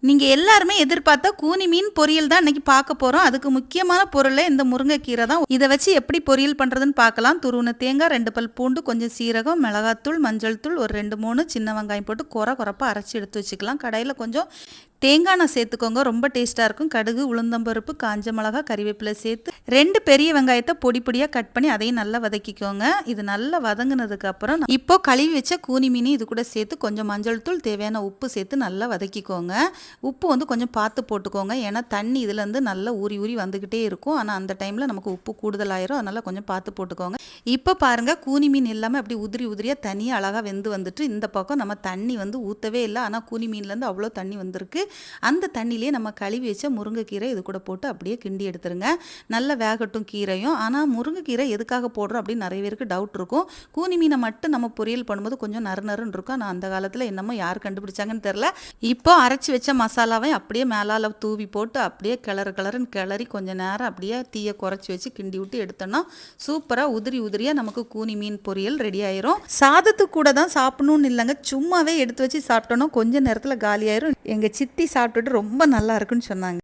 நீங்கள் எல்லாருமே எதிர்பார்த்தா கூனி மீன் பொரியல் தான் இன்றைக்கி பார்க்க போகிறோம். அதுக்கு முக்கியமான பொருளே இந்த முருங்கைக்கீரை தான். இதை வச்சு எப்படி பொரியல் பண்ணுறதுன்னு பார்க்கலாம். துருவன தேங்காய், 2 பல் பூண்டு, கொஞ்சம் சீரகம், மிளகாத்தூள், மஞ்சள் தூள், ஒரு 2 3 சின்ன வெங்காயம் போட்டு குறைப்பாக அரைச்சி எடுத்து வச்சுக்கலாம். கடையில் கொஞ்சம் தேங்காய் எண்ணெய் சேர்த்துக்கோங்க, ரொம்ப டேஸ்ட்டாக இருக்கும். கடுகு, உளுந்தம்பருப்பு, காஞ்ச மிளகா, கறிவேப்பிலை சேர்த்து 2 பெரிய வெங்காயத்தை பொடி பொடியாக கட் பண்ணி அதையும் நல்லா வதக்கிக்கோங்க. இது நல்லா வதங்கினதுக்கு அப்புறம் இப்போ கழுவி வச்ச கூனி மீன் இது கூட சேர்த்து கொஞ்சம் மஞ்சள் தூள், தேவையான உப்பு சேர்த்து நல்லா வதக்கிக்கோங்க. உப்பு வந்து கொஞ்சம் பார்த்து போட்டுக்கோங்க, ஏன்னா தண்ணி இதுலேருந்து நல்லா ஊறி ஊறி வந்துக்கிட்டே இருக்கும். ஆனால் அந்த டைமில் நமக்கு உப்பு கூடுதலாயிரும், அதனால் கொஞ்சம் பார்த்து போட்டுக்கோங்க. இப்போ பாருங்கள், கூனி மீன் எல்லாமே அப்படி உதிரி உதிரியாக தனியாக அழகாக வெந்து வந்துட்டு இந்த பக்கம் நம்ம தண்ணி வந்து ஊற்றவே இல்லை. ஆனால் கூனி மீன்லேருந்து அவ்வளோ தண்ணி வந்திருக்கு. அந்த தண்ணியிலே நம்ம கழுவி வச்ச முருங்கைக்கீரை இது கூட போட்டு அப்படியே கிண்டி எடுத்துருங்க. நல்லா வேகட்டும் கீரையும். ஆனால் முருங்கைக்கீரை எதுக்காக போடுறோம் அப்படின்னு நிறைய பேருக்கு டவுட் இருக்கும். கூனி மீனை மட்டும் நம்ம பொரியல் பண்ணும்போது கொஞ்சம் நறுநறுன்னு இருக்கும். ஆனால் அந்த காலத்தில் என்னமோ யார் கண்டுபிடிச்சாங்கன்னு தெரில. இப்போ அரைச்சி வச்ச மசாலாவை அப்படியே மேலால் தூவி போட்டு அப்படியே கிளறுன்னு கிளறி கொஞ்சம் நேரம் அப்படியே தீயை குறைச்சி வச்சு கிண்டி விட்டு எடுத்தோன்னா சூப்பராக உதிரி உதிரியாக நமக்கு கூனி மீன் பொரியல் ரெடி ஆயிரும். சாதத்துக்கு கூட தான் சாப்பிடணும்னு இல்லைங்க, சும்மாவே எடுத்து வச்சு சாப்பிட்டோன்னா கொஞ்சம் நேரத்தில் காலியாயிரும். எங்கள் சித்தி சாப்பிட்டுட்டு ரொம்ப நல்லா இருக்குன்னு சொன்னாங்க.